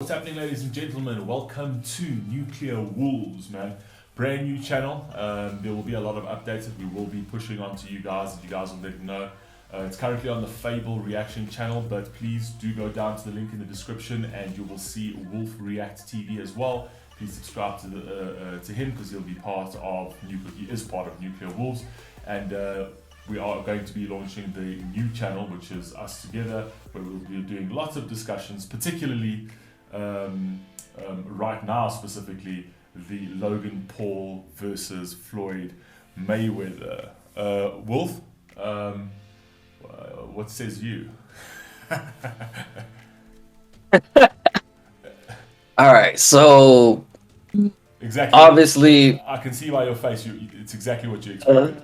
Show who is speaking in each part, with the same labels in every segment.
Speaker 1: what's happening, ladies and gentlemen? Welcome to Nuclear Wolves, man. Brand new channel. There will be a lot of updates that we will be pushing onto you guys, that you guys will let know. It's currently on the Fable Reaction channel, but please do go down to the link in the description and you will see Wolf React TV as well. Please subscribe to him because he'll be part of he is part of Nuclear Wolves, and we are going to be launching the new channel, which is us together, where we'll be doing lots of discussions, particularly right now specifically the Logan Paul versus Floyd Mayweather. Wolf, what says you?
Speaker 2: All right, so
Speaker 1: Exactly.
Speaker 2: obviously,
Speaker 1: I can see by your face, it's exactly what you expected.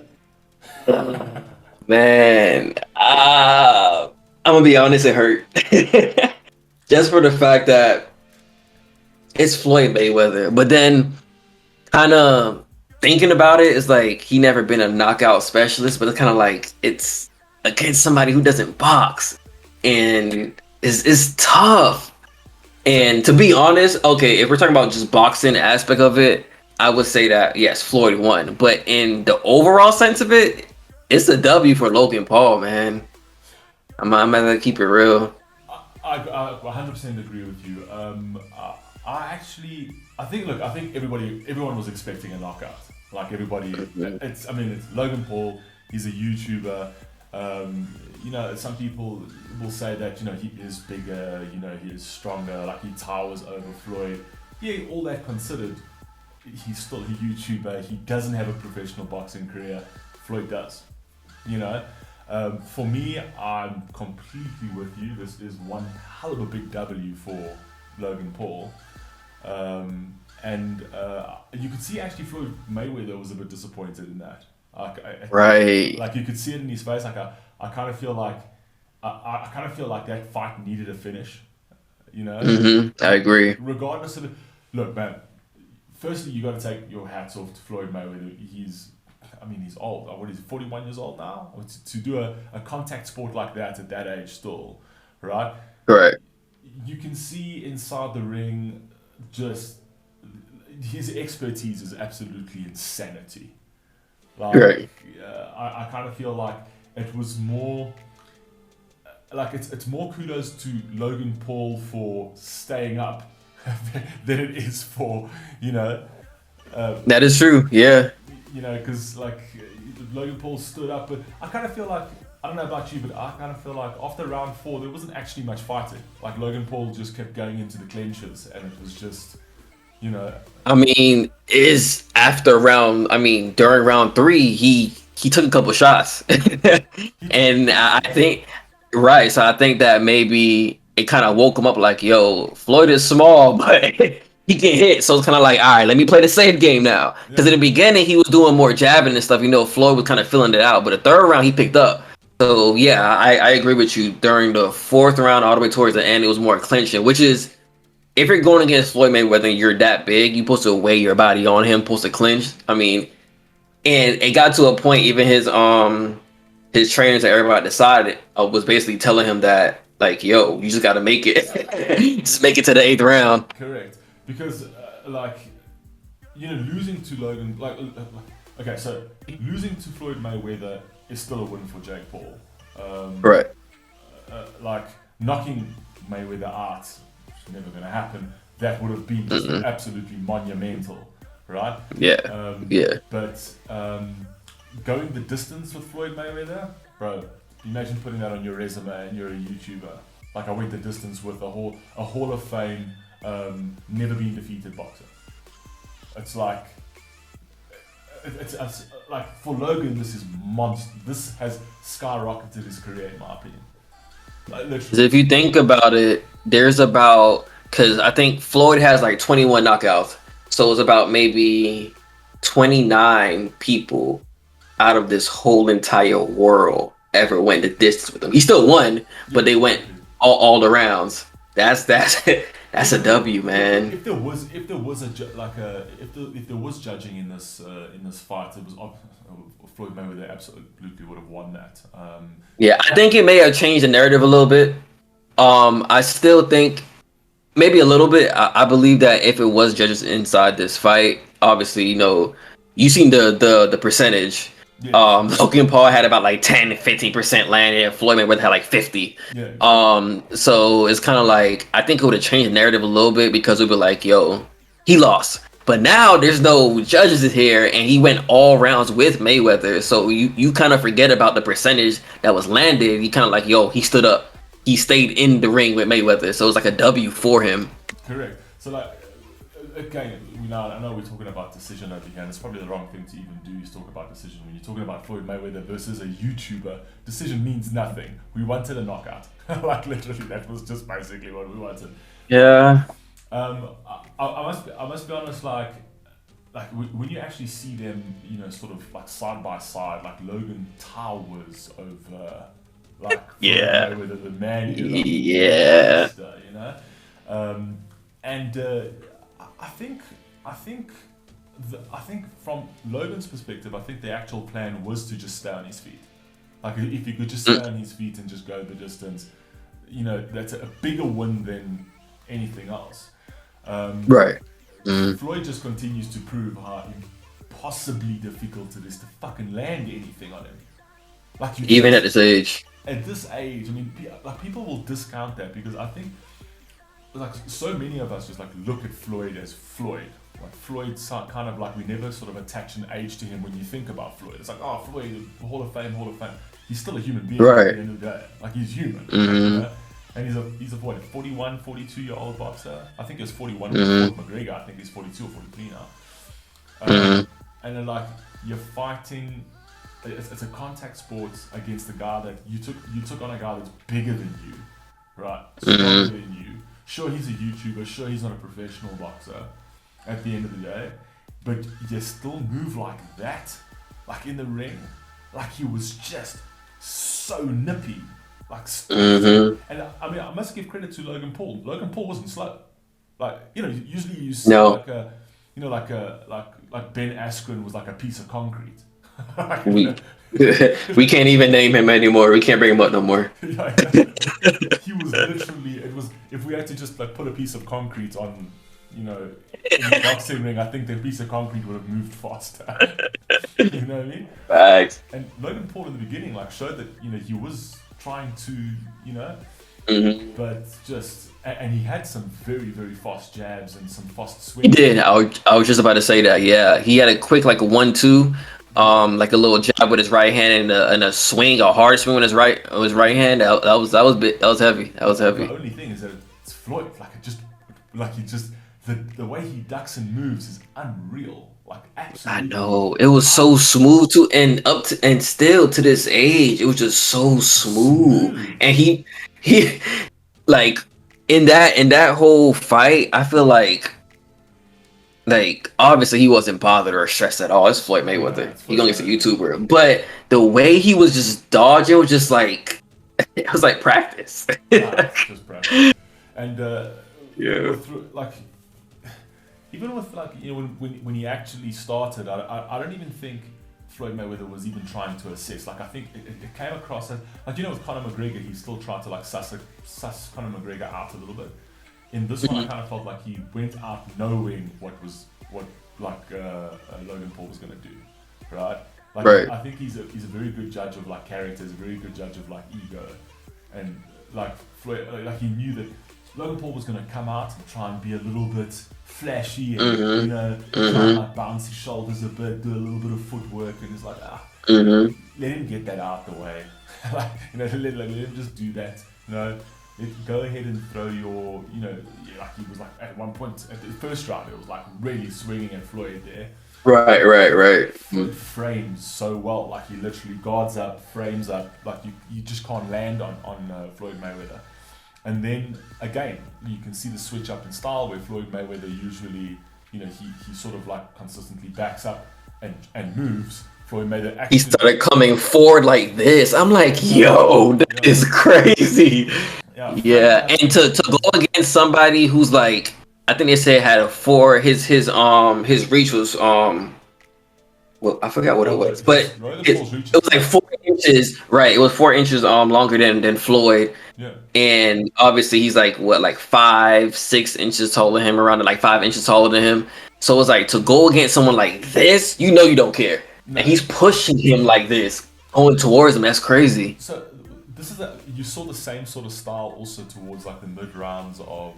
Speaker 2: man, I'm gonna be honest, it hurt. Just for the fact that it's Floyd Mayweather, but then kind of thinking about it, it's like he never been a knockout specialist, but it's kind of like it's against somebody who doesn't box, and it's tough. And to be honest, okay, if we're talking about just boxing aspect of it, I would say that yes, Floyd won. But in the overall sense of it, it's a W for Logan Paul, man. I'm gonna keep it real.
Speaker 1: I 100% agree with you. I think everyone was expecting a knockout. Like everybody, it's Logan Paul. He's a YouTuber. Some people will say that he is bigger. He is stronger. Like he towers over Floyd. Yeah, all that considered, he's still a YouTuber. He doesn't have a professional boxing career. Floyd does. For me, I'm completely with you. This is one hell of a big W for Logan Paul. And you could see actually Floyd Mayweather was a bit disappointed in that.
Speaker 2: Right.
Speaker 1: Like you could see it in his face. Like I kind of feel like I kind of feel like that fight needed a finish.
Speaker 2: I agree.
Speaker 1: Regardless of it. Look, man. Firstly, you got to take your hats off to Floyd Mayweather. He's old. What is he, 41 years old now? To do a contact sport like that at that age still, right?
Speaker 2: Correct.
Speaker 1: You can see inside the ring just his expertise is absolutely insanity. Like,
Speaker 2: Right.
Speaker 1: I kind of feel like it was more like it's more kudos to Logan Paul for staying up than it is for
Speaker 2: That is true. Yeah.
Speaker 1: because like Logan Paul stood up, but I kind of feel like, I don't know about you, but I kind of feel like after round 4 there wasn't actually much fighting. Like Logan Paul just kept going into the clinches, and it was just
Speaker 2: Is after round. During round 3, he took a couple shots, and I think right. So I think that maybe it kind of woke him up. Like, yo, Floyd is small, but he can hit. So it's kind of like, all right, let me play the safe game now. Because in the beginning, he was doing more jabbing and stuff. Floyd was kind of filling it out. But the third round, he picked up. So yeah, I agree with you. During the 4th round, all the way towards the end, it was more clinching, which is, if you're going against Floyd Mayweather and you're that big, you're supposed to weigh your body on him, supposed to clinch. And it got to a point, even his trainers and everybody decided was basically telling him that, like, yo, you just got to make it, just make it to the 8th round.
Speaker 1: correct, because losing to Logan, okay, so losing to Floyd Mayweather is still a win for Jake Paul.
Speaker 2: Right.
Speaker 1: Like knocking Mayweather out, never going to happen. That would have been just absolutely monumental, right?
Speaker 2: Yeah. Yeah.
Speaker 1: But going the distance with Floyd Mayweather, bro, imagine putting that on your resume and you're a YouTuber. Like, I went the distance with a Hall of Fame, never been defeated boxer. It's like, it's like for Logan, this is monster. This has skyrocketed his career, in my opinion. Like, literally.
Speaker 2: If you think about it, there's because I think Floyd has like 21 knockouts. So it's about maybe 29 people out of this whole entire world ever went the distance with him. He still won, but they went all the rounds. That's a W, man.
Speaker 1: If there was judging in this fight, it was Floyd Mayweather absolutely would have won that.
Speaker 2: Yeah, I think it may have changed the narrative a little bit. I still think maybe a little bit. I believe that if it was judges inside this fight, obviously, you seen the percentage.
Speaker 1: Yes.
Speaker 2: Logan Paul had about like 10-15% landed. Floyd Mayweather had like 50.
Speaker 1: Yeah.
Speaker 2: So it's kind of like I think it would have changed the narrative a little bit because we'd be like, yo, he lost. But now there's no judges here, and he went all rounds with Mayweather. So you kind of forget about the percentage that was landed. You kind of like, yo, he stood up. He stayed in the ring with Mayweather. So it was like a W for him.
Speaker 1: Correct. So like, again, I know we're talking about decision over here, and it's probably the wrong thing to even do is talk about decision. When you're talking about Floyd Mayweather versus a YouTuber, decision means nothing. We wanted a knockout. Like literally, that was just basically what we wanted.
Speaker 2: Yeah.
Speaker 1: I must be honest, when you actually see them, sort of like side by side, like Logan towers over like
Speaker 2: Yeah.
Speaker 1: Mayweather, the man,
Speaker 2: Yeah.
Speaker 1: and I think from Logan's perspective, I think the actual plan was to just stay on his feet. Like if he could just stay on his feet and just go the distance, that's a bigger win than anything else.
Speaker 2: Right.
Speaker 1: Floyd just continues to prove how impossibly difficult it is to fucking land anything on him. Like
Speaker 2: Even at this age.
Speaker 1: At this age, I mean, like people will discount that because I think, like so many of us just like look at Floyd as Floyd. Like Floyd's kind of like we never sort of attach an age to him when you think about Floyd. It's like, oh, Floyd, Hall of Fame. He's still a human being
Speaker 2: Right.
Speaker 1: at the end of the day. Like he's human. And he's a what, 41, 42-year-old boxer. I think he was 41 with McGregor. I think he's 42 or 43 now. And then like you're fighting. It's a contact sport against a guy that you took on a guy that's bigger than you, right? Stronger than you. Sure, he's a YouTuber. Sure, he's not a professional boxer. At the end of the day, but you still move like that, like in the ring, like he was just so nippy, like. And I mean, I must give credit to Logan Paul. Logan Paul wasn't slow. Like usually you see like Ben Askren was like a piece of concrete.
Speaker 2: We can't even name him anymore. We can't bring him up no more.
Speaker 1: He was literally. It was if we had to just like put a piece of concrete on. In the boxing ring, I think the piece of concrete would have moved faster. You know what I mean?
Speaker 2: Facts.
Speaker 1: And Logan Paul in the beginning, like, showed that he was trying to, but just and he had some very very fast jabs and some fast swings.
Speaker 2: He did. I was just about to say that. Yeah, he had a quick like a 1-2, like a little jab with his right hand and a swing, a hard swing with his right hand. That was heavy. That was heavy.
Speaker 1: The only thing is that it's Floyd. The way he ducks and moves is unreal. Like absolutely.
Speaker 2: I know it was so smooth too, and still to this age, it was just so smooth. And he like in that whole fight, I feel like obviously he wasn't bothered or stressed at all. It's Floyd Mayweather. He's only a YouTuber, but the way he was just dodging was just like it was like practice.
Speaker 1: It's just practice. And
Speaker 2: yeah.
Speaker 1: Even with when he actually started, I don't even think Floyd Mayweather was even trying to assess. Like I think it came across as with Conor McGregor, he still tried to like suss Conor McGregor out a little bit. In this one, I kind of felt like he went out knowing what Logan Paul was gonna do, right? Like
Speaker 2: right.
Speaker 1: I think he's a very good judge of like character, he's a very good judge of like ego, and like Floyd, like he knew that Logan Paul was gonna come out and try and be a little bit flashy and try and like bounce his shoulders a bit, do a little bit of footwork, and it's like let him get that out the way. Like let him just do that. Go ahead and throw your like he was like at one point at the first round it was like really swinging at Floyd there.
Speaker 2: Right.
Speaker 1: Floyd frames so well, like he literally guards up, frames up, like you just can't land on Floyd Mayweather. And then again, you can see the switch up in style where Floyd Mayweather usually, he sort of like consistently backs up and moves. Floyd Mayweather actually,
Speaker 2: he started coming forward like this. I'm like, yo, that is crazy. Yeah. And to go against somebody who's like, I think they said had a 4. His reach was well, I forgot what it was, but it was like 4 inches. Right, it was 4 inches longer than Floyd.
Speaker 1: Yeah.
Speaker 2: And obviously he's like what, like 5, 6 inches taller than him, around like 5 inches taller than him. So it's like to go against someone like this, you don't care. And
Speaker 1: No.
Speaker 2: he's pushing him like this, going towards him. That's crazy.
Speaker 1: So this is you saw the same sort of style also towards like the mid rounds of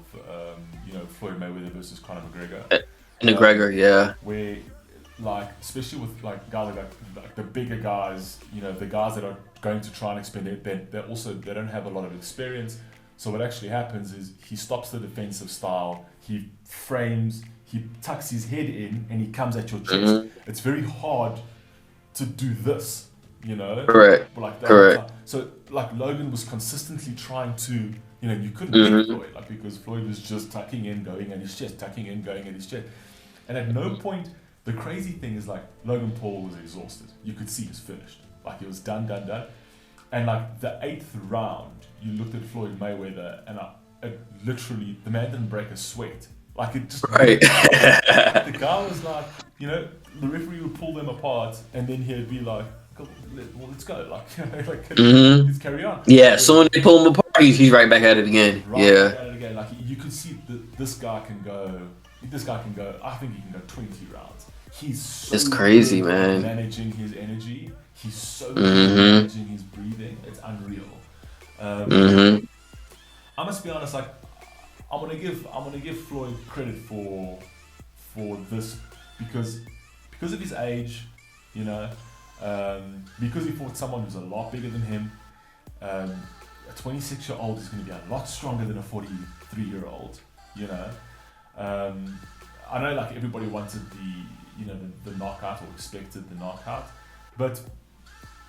Speaker 1: Floyd Mayweather versus Conor McGregor,
Speaker 2: And McGregor, yeah.
Speaker 1: where like especially with like guys like the bigger guys, the guys that are going to try and expend it, they don't have a lot of experience. So what actually happens is he stops the defensive style, he frames, he tucks his head in, and he comes at your chest.
Speaker 2: Mhm.
Speaker 1: It's very hard to do this,
Speaker 2: Correct.
Speaker 1: like that.
Speaker 2: Correct.
Speaker 1: So like Logan was consistently trying to, you couldn't
Speaker 2: Mhm.
Speaker 1: hit Floyd, like because Floyd was just tucking in, going at his chest, tucking in, going at his chest, and at no point. The crazy thing is like Logan Paul was exhausted. You could see he was finished. Like he was done. And like the 8th round, you looked at Floyd Mayweather, and literally the man didn't break a sweat. Like it just
Speaker 2: Right.
Speaker 1: the guy was like, the referee would pull them apart, and then he'd be like, "Well, let's go." Like,
Speaker 2: Mhm.
Speaker 1: let's carry on.
Speaker 2: Yeah, soon they pull him apart, he's right back at it again.
Speaker 1: Right
Speaker 2: Yeah.
Speaker 1: back at it again. Like you could see that this guy can go. I think he can go 20 rounds. He's so
Speaker 2: It's crazy,
Speaker 1: good at
Speaker 2: man.
Speaker 1: managing his energy. He's so good at
Speaker 2: Mhm.
Speaker 1: managing his breathing. It's unreal.
Speaker 2: Mhm.
Speaker 1: I must be honest. Like, I'm gonna give Floyd credit for this because of his age, because he fought someone who's a lot bigger than him. A 26-year-old is going to be a lot stronger than a 43-year-old. I know like everybody wanted the knockout or expected the knockout, but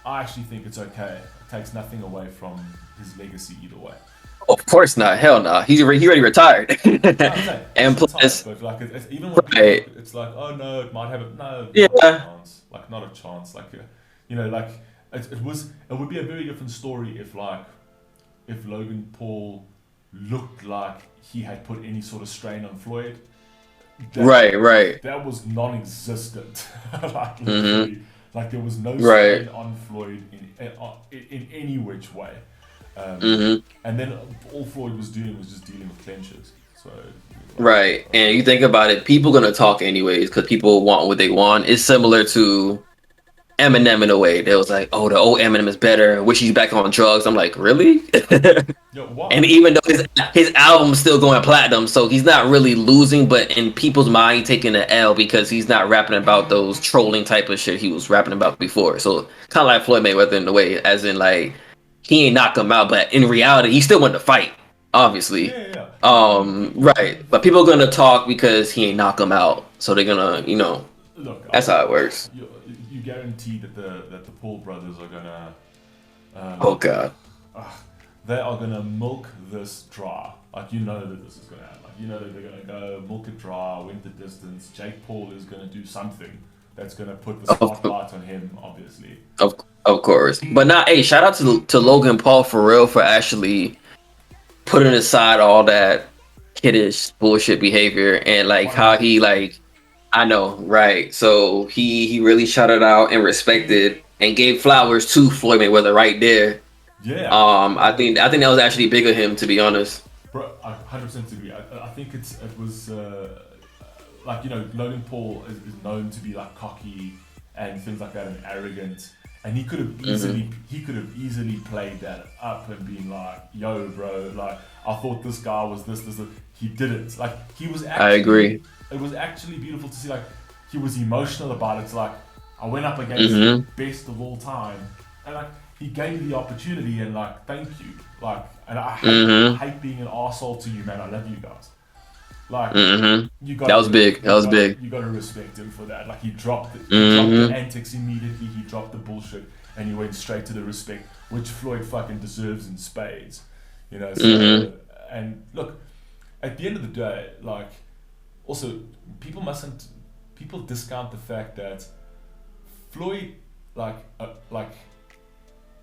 Speaker 1: I actually think it's okay. It takes nothing away from his legacy either way.
Speaker 2: Of course not. Hell no. He already retired.
Speaker 1: No, I'm saying
Speaker 2: And
Speaker 1: it's
Speaker 2: plus,
Speaker 1: but like even when people
Speaker 2: right.
Speaker 1: it's like, oh no, it might have it. No, not a
Speaker 2: Yeah.
Speaker 1: chance. Like not a chance. Like like it would be a very different story if Logan Paul looked like he had put any sort of strain on Floyd.
Speaker 2: Right.
Speaker 1: That was non-existent. Like
Speaker 2: Mhm.
Speaker 1: literally, like there was no
Speaker 2: Right.
Speaker 1: strain on Floyd in any which way.
Speaker 2: Mhm.
Speaker 1: And then all Floyd was doing was just dealing with clenches. So
Speaker 2: Right. And you think about it, people gonna talk anyways because people want what they want. It's similar to Eminem in a way. They was like, "Oh, the old Eminem is better. Wish he's back on drugs." I'm like, really?
Speaker 1: why?
Speaker 2: And even though his album's still going platinum, so he's not really losing, but in people's mind, taking an L because he's not rapping about those trolling type of shit he was rapping about before. So kind of like Floyd Mayweather in a way, as in like he ain't knock him out, but in reality, he still won the fight, obviously.
Speaker 1: Yeah.
Speaker 2: Right. But people are gonna talk because he ain't knock him out, so they're gonna,
Speaker 1: Look,
Speaker 2: that's how it works.
Speaker 1: you guarantee that the Paul brothers are gonna
Speaker 2: Oh God.
Speaker 1: they are gonna milk this dry. Like that this is gonna happen. Like that they're gonna go milk it dry, win the distance. Jake Paul is gonna do something that's gonna put the spotlight on him, obviously.
Speaker 2: Of course, but not. Hey, shout out to Logan Paul for real for actually putting aside all that kiddish bullshit behavior and like how he like. I know, right? So he really shouted out and respected and gave flowers to Floyd Mayweather right there.
Speaker 1: Yeah.
Speaker 2: I think that was actually big of him, to be honest.
Speaker 1: Bro, I 100% agree. I think it was like Logan Paul is known to be like cocky and things like that and arrogant, and he could have easily played that up and been like, "Yo, bro, like I thought this guy was this." He didn't. Like he was. Actually,
Speaker 2: I agree.
Speaker 1: It was actually beautiful to see. Like he was emotional about it. It's like I went up against the best of all time, and like he gave me the opportunity, and like thank you. Like, and I hate being an arsehole to you, man. I love you guys. Like you got
Speaker 2: That was big. That was big.
Speaker 1: You got to respect him for that. Like he dropped it. He dropped the antics immediately. He dropped the bullshit, and he went straight to the respect, which Floyd fucking deserves in spades. So and look, at the end of the day, like also people discount the fact that Floyd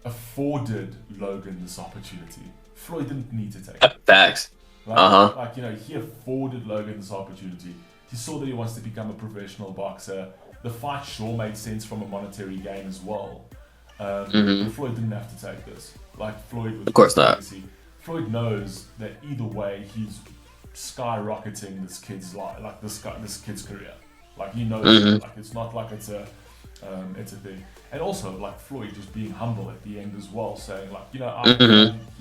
Speaker 1: afforded Logan this opportunity. Floyd didn't need to take it.
Speaker 2: Facts.
Speaker 1: He afforded Logan this opportunity. He saw that he wants to become a professional boxer. The fight sure made sense from a monetary gain as well. But Floyd didn't have to take this. Like Floyd was
Speaker 2: of course not.
Speaker 1: Floyd knows that either way he's skyrocketing this kid's life, like this kid's career. Like he knows it. Like it's not like it's a thing. And also like Floyd just being humble at the end as well, saying like, you know,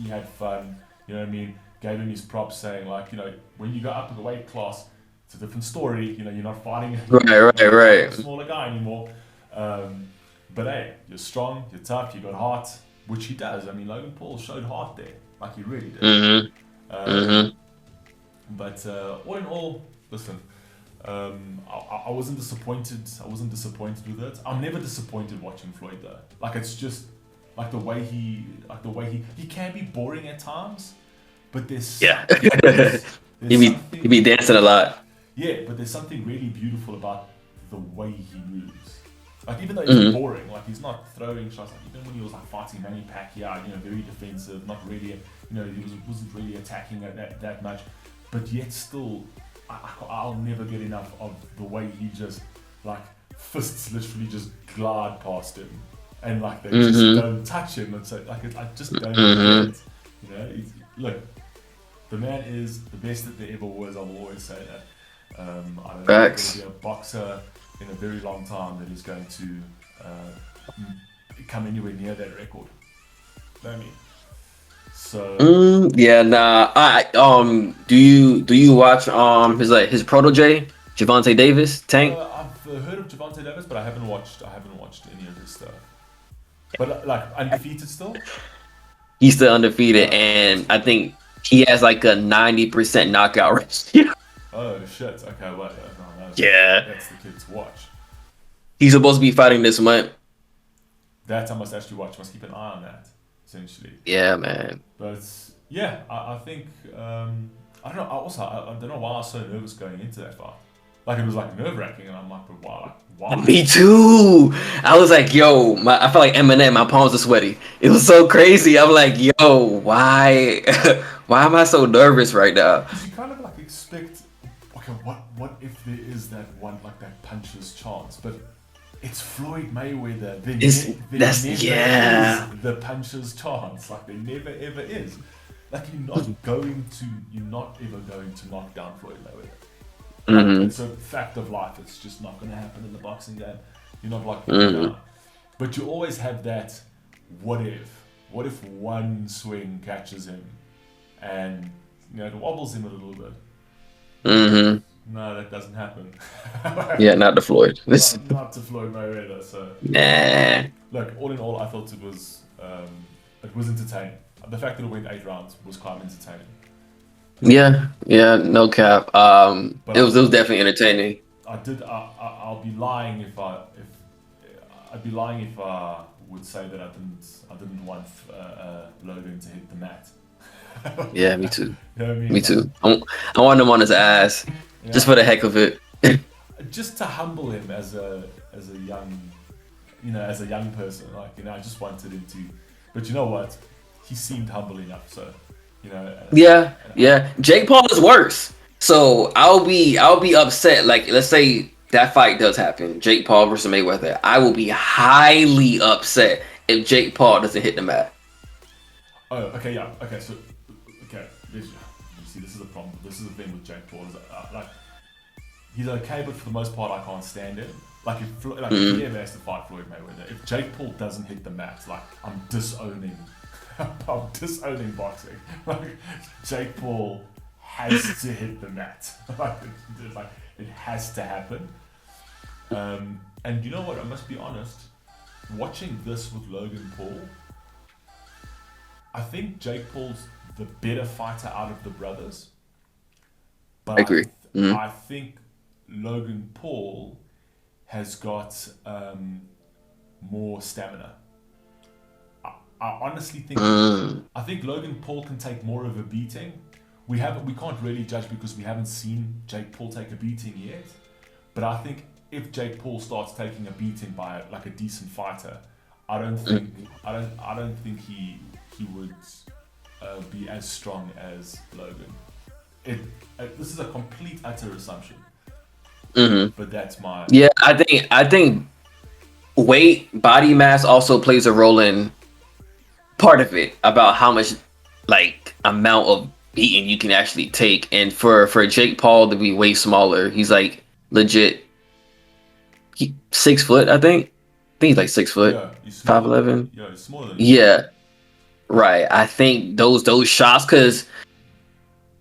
Speaker 1: he had fun, you know what I mean? Gave him his props, saying like, you know, when you go up in the weight class, it's a different story. You know, you're not fighting a smaller guy anymore. But hey, you're strong, you're tough, you got heart, which he does. I mean, Logan Paul showed heart there, like he really did. But all in all, listen, I wasn't disappointed. I wasn't disappointed with it. I'm never disappointed watching Floyd though. Like it's just like the way he can be boring at times, but there's
Speaker 2: he be dancing a lot.
Speaker 1: Yeah, but there's something really beautiful about the way he moves. Like even though he's boring, like he's not throwing shots. Like even when he was like fighting Manny Pacquiao, you know, very defensive, not really, you know, wasn't really attacking that much, but yet still, I'll never get enough of the way he just like fists literally just glide past him, and like they just don't touch him, and so like I just don't get it. You know, look, the man is the best that there ever was. I will always say that. I don't know if there's going to be a boxer in a very long time that is going to come anywhere near that record. You know what I mean? So
Speaker 2: do you watch his protege Gervonta Davis Tank?
Speaker 1: I've heard of Gervonta Davis, but I haven't watched any of his stuff. But like undefeated still?
Speaker 2: He's still undefeated, and I think he has like a 90% knockout ratio.
Speaker 1: Oh shit! Okay, well, that's the kid to watch.
Speaker 2: He's supposed to be fighting this month.
Speaker 1: That I must actually watch. Must keep an eye on that. Essentially.
Speaker 2: Yeah, man.
Speaker 1: But yeah, I think I don't know. I don't know why I was so nervous going into that fight. Like it was like nerve wracking, and I'm like, but why?
Speaker 2: Me too. I was like, yo, I felt like Eminem. My palms are sweaty. It was so crazy. I'm like, yo, why? Why am I so nervous right now?
Speaker 1: Because you kind of like expect, okay, what if there is that one like that puncher's chance, but it's Floyd Mayweather. There never is the puncher's chance. Like there never ever is. Like you're not ever going to knock down Floyd Mayweather. It's a fact of life. It's just not going to happen in the boxing game. You're not locking him down. But you always have that. What if one swing catches him, and you know it wobbles him a little bit. No, that doesn't happen.
Speaker 2: Yeah, not to Floyd.
Speaker 1: Not to Floyd Mayweather. So look, all in all, I thought it was entertaining. The fact that it went 8 rounds was quite entertaining.
Speaker 2: Yeah, no cap. It was definitely entertaining.
Speaker 1: I'll be lying if I would say that I didn't want Logan to hit the mat.
Speaker 2: Yeah, me too.
Speaker 1: You know what I mean?
Speaker 2: Me too. I want him on his ass, just for the heck of it.
Speaker 1: Just to humble him as a young person. Like, you know, I just wanted him to. But you know what? He seemed humble enough, so. You know, yeah.
Speaker 2: Jake Paul is worse. So I'll be upset. Like, let's say that fight does happen, Jake Paul versus Mayweather. I will be highly upset if Jake Paul doesn't hit the mat.
Speaker 1: Oh, okay, yeah, okay. So, okay, you see, this is the problem. This is the thing with Jake Paul. Is like he's okay, but for the most part, I can't stand him. Like if he ever has to fight Floyd Mayweather, if Jake Paul doesn't hit the mat, like I'm disowning boxing. Like Jake Paul has to hit the mat. Like it has to happen. And you know what? I must be honest. Watching this with Logan Paul, I think Jake Paul's the better fighter out of the brothers. But
Speaker 2: I agree.
Speaker 1: I think Logan Paul has got more stamina. I honestly think I think Logan Paul can take more of a beating. We can't really judge because we haven't seen Jake Paul take a beating yet. But I think if Jake Paul starts taking a beating by like a decent fighter, I don't think he would be as strong as Logan. This is a complete utter assumption. But that's my
Speaker 2: I think weight, body mass also plays a role in part of it about how much like amount of beating you can actually take. And for Jake Paul to be way smaller, he's like legit 6 foot, I think. I think he's like 6 foot,
Speaker 1: Yeah, he's smaller.
Speaker 2: 5'11".
Speaker 1: Yeah, he's smaller than you.
Speaker 2: Yeah, right. I think those shots, because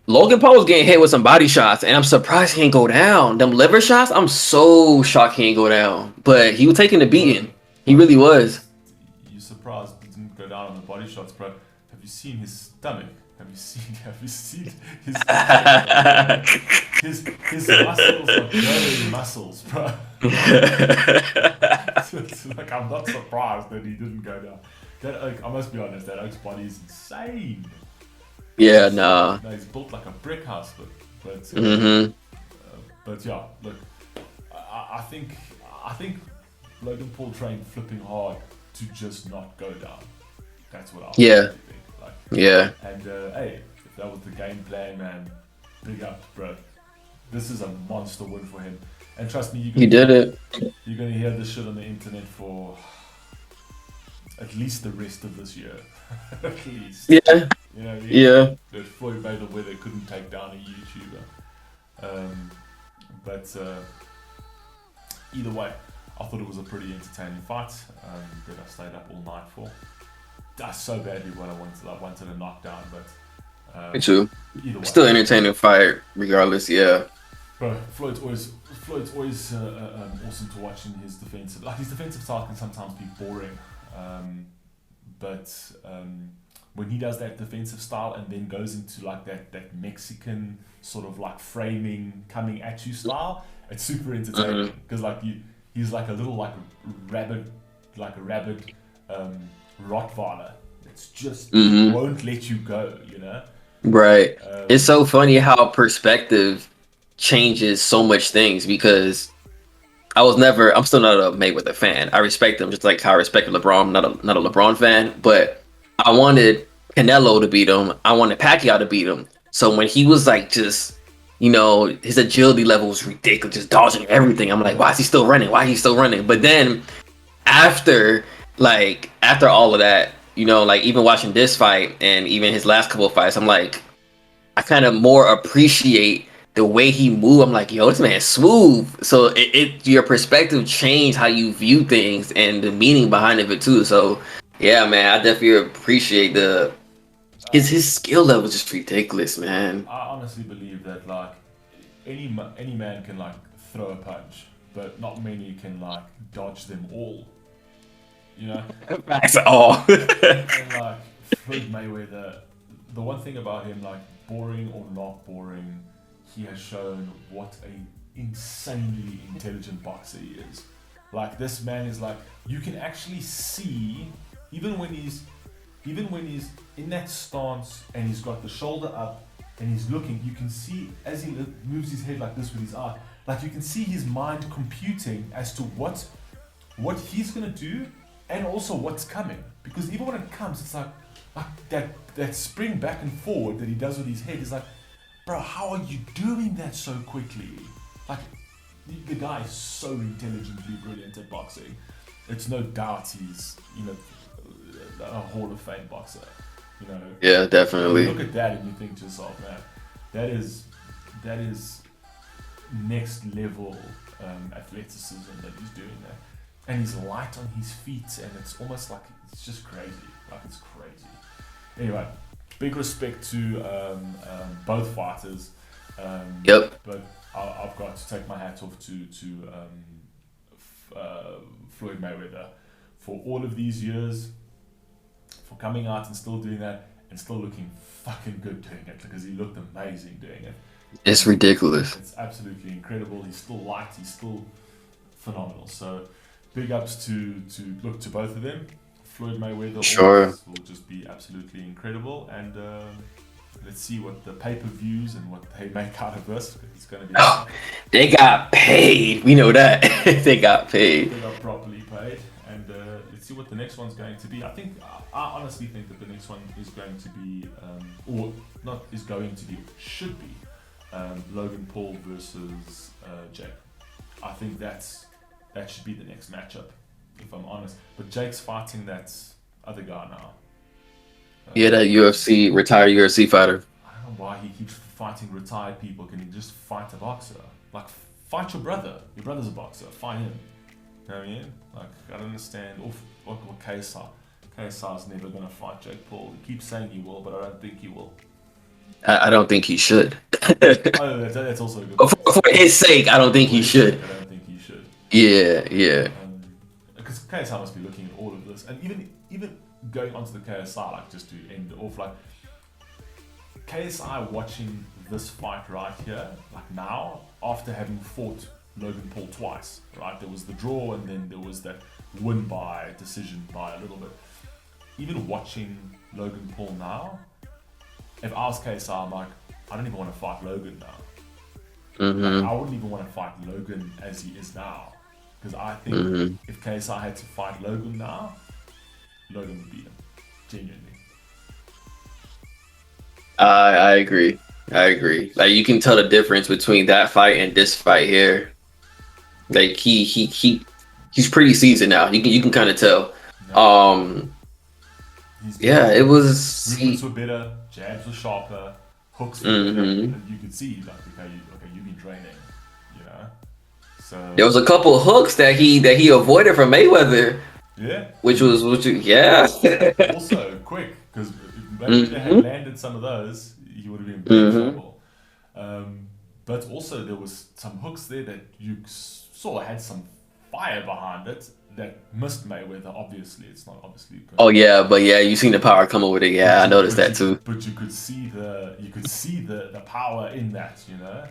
Speaker 2: Logan Paul was getting hit with some body shots, and I'm surprised he ain't go down. Them liver shots, I'm so shocked he ain't go down. But he was taking the beating. He really was.
Speaker 1: You surprised he didn't go down on the body shots, bro? Have you seen his stomach? Have you seen his his muscles are growing muscles, bro? It's like, I'm not surprised that he didn't go down. I must be honest, that Oak's body is insane.
Speaker 2: Yeah, nah.
Speaker 1: No, he's built like a brick house, but yeah, look, I think Logan Paul trained flipping hard to just not go down. That's what I think. Like,
Speaker 2: Yeah.
Speaker 1: And hey, if that was the game plan, man, big up, bro. This is a monster win for him. And trust me,
Speaker 2: He did it.
Speaker 1: You're gonna hear this shit on the internet for at least the rest of this year. At least.
Speaker 2: Yeah.
Speaker 1: You know,
Speaker 2: Yeah.
Speaker 1: that Floyd Mayweather couldn't take down a YouTuber. But either way, I thought it was a pretty entertaining fight that I stayed up all night for. That's so badly what I wanted. I wanted a knockdown, but
Speaker 2: Me too.
Speaker 1: either way,
Speaker 2: Still entertaining fight, regardless. Yeah.
Speaker 1: bro, Floyd's always awesome to watch in his defensive. Like his defensive style can sometimes be boring, but when he does that defensive style and then goes into like that Mexican sort of like framing coming at you style, it's super entertaining because he's like a little like a rabid Rottweiler. It's just won't let you go, you know.
Speaker 2: Right. It's so funny how perspective changes so much things, because I'm still not a Mayweather fan. I respect him just like how I respect LeBron. I'm not a LeBron fan, but I wanted Canelo to beat him. I wanted Pacquiao to beat him. So when he was like just, his agility level was ridiculous, just dodging everything. I'm like, why is he still running? But then after all of that, like even watching this fight and even his last couple of fights, I'm like, I kind of more appreciate the way he moved. I'm like, yo, this man's smooth. So your perspective changed how you view things and the meaning behind it too. So yeah, man, I definitely appreciate his skill level is just ridiculous, man.
Speaker 1: I honestly believe that like any man can like throw a punch, but not many can like dodge them all. You know,
Speaker 2: That's all.
Speaker 1: and like Floyd Mayweather, the one thing about him, like boring or not boring, he has shown what a insanely intelligent boxer he is. Like this man is like, you can actually see even when he's in that stance and he's got the shoulder up and he's looking, you can see as he moves his head like this with his eye, like you can see his mind computing as to what he's gonna do and also what's coming. Because even when it comes, it's like that spring back and forward that he does with his head is like, bro, how are you doing that so quickly? Like the guy is so intelligently brilliant at boxing. It's no doubt he's a Hall of Fame boxer.
Speaker 2: Yeah, definitely.
Speaker 1: You look at that and you think to yourself, man, that is next level athleticism that he's doing there. And he's light on his feet, and it's almost like it's just crazy. Like it's crazy. Anyway, big respect to both fighters.
Speaker 2: Yep.
Speaker 1: But I've got to take my hat off to Floyd Mayweather for all of these years, for coming out and still doing that, and still looking fucking good doing it, because he looked amazing doing it.
Speaker 2: It's ridiculous.
Speaker 1: It's absolutely incredible. He's still light. He's still phenomenal. So big ups to both of them. Floyd Mayweather
Speaker 2: Sure.
Speaker 1: will just be absolutely incredible, and let's see what the pay-per-views and what they make out of this. It's going to be.
Speaker 2: Oh, they got paid. We know that. They got paid.
Speaker 1: They got properly paid, and let's see what the next one's going to be. I honestly think that the next one is going to be, should be Logan Paul versus Jake. I think that should be the next matchup, if I'm honest. But Jake's fighting that other guy now.
Speaker 2: Yeah, that UFC retired UFC fighter.
Speaker 1: I don't know why he keeps fighting retired people. Can he just fight a boxer? Like, fight your brother. Your brother's a boxer. Fight him. You know what I mean? Like, I don't understand. Or KSI. KSI's never going to fight Jake Paul. He keeps saying he will, but I don't think he will.
Speaker 2: I don't think he should.
Speaker 1: Oh, that's also a good
Speaker 2: For his sake, I don't think
Speaker 1: For
Speaker 2: he
Speaker 1: his
Speaker 2: should.
Speaker 1: sake, I don't think he should.
Speaker 2: Yeah, yeah.
Speaker 1: Because KSI must be looking at all of this, and even going onto the KSI, like just to end it off, like KSI watching this fight right here, like now, after having fought Logan Paul twice, right? There was the draw, and then there was that win by decision by a little bit. Even watching Logan Paul now, if I was KSI, I'm like, I don't even want to fight Logan now. Like, I wouldn't even want to fight Logan as he is now. Because I think if KSI had to fight Logan now, Logan would beat him. Genuinely.
Speaker 2: I agree. I agree. Like you can tell the difference between that fight and this fight here. Like he's pretty seasoned now. You can kind of tell.
Speaker 1: No.
Speaker 2: Yeah, it was.
Speaker 1: Movements were better, jabs were sharper, hooks were better, and you could see like you've been training, you know. So
Speaker 2: There was a couple of hooks that he avoided from Mayweather.
Speaker 1: yeah,
Speaker 2: Yeah.
Speaker 1: also quick because maybe if they had landed some of those, he would have been in big trouble. But also there was some hooks there that you saw had some fire behind it that missed Mayweather. Obviously, it's not obviously.
Speaker 2: Oh yeah, but yeah, you seen the power come over there. Yeah, I noticed that too.
Speaker 1: But you could see the power in that, you know.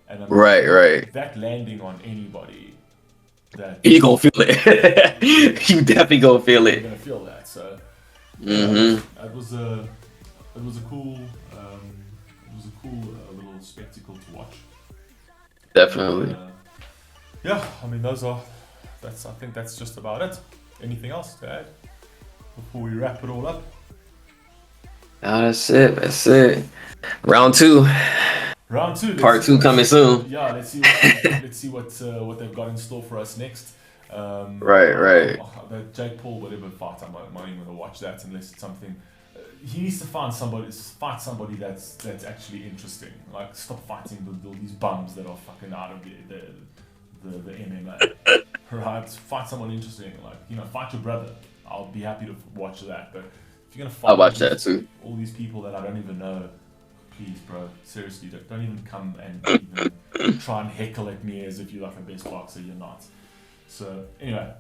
Speaker 1: And
Speaker 2: Right.
Speaker 1: that landing on anybody, that
Speaker 2: You gonna feel it. You definitely gonna feel
Speaker 1: you're
Speaker 2: it.
Speaker 1: gonna feel that. So it was a cool little spectacle to watch.
Speaker 2: Definitely.
Speaker 1: Yeah, I mean I think that's just about it. Anything else to add before we wrap it all up?
Speaker 2: No, that's it. That's it. Round two.
Speaker 1: Round two.
Speaker 2: Part two coming soon.
Speaker 1: Yeah, let's see what they've got in store for us next.
Speaker 2: Right.
Speaker 1: The Jake Paul whatever fight, I'm not even gonna watch that unless it's something. He needs to fight somebody that's actually interesting. Like stop fighting all these bums that are fucking out of the MMA. Right, fight someone interesting. Like fight your brother. I'll be happy to watch that. But if you're gonna fight
Speaker 2: I'll watch that too.
Speaker 1: all these people that I don't even know, please, bro, seriously, don't even come and even try and heckle at me as if you're like the best boxer. You're not. So anyway,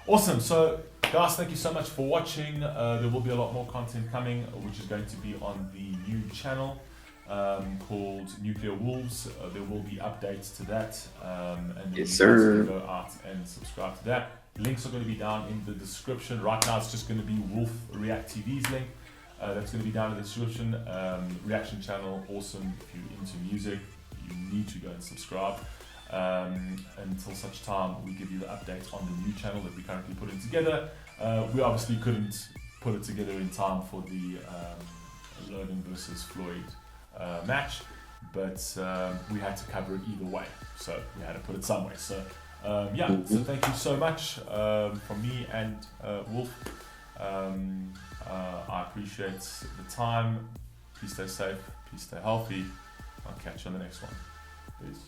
Speaker 1: awesome. So guys, thank you so much for watching. There will be a lot more content coming, which is going to be on the new channel called Nuclear Wolves. There will be updates to that, and then
Speaker 2: Yes,
Speaker 1: you
Speaker 2: sir.
Speaker 1: guys can go out and subscribe to that. Links are going to be down in the description. Right now, it's just going to be Wolf React TV's link. That's going to be down in the description. Reaction channel, awesome. If you're into music, you need to go and subscribe. Until such time we give you the updates on the new channel that we're currently putting together. We obviously couldn't put it together in time for the Logan versus Floyd match, but we had to cover it either way, so we had to put it somewhere. So so thank you so much from me and Wolf. I appreciate the time. Please stay safe, please stay healthy. I'll catch you on the next one. Peace.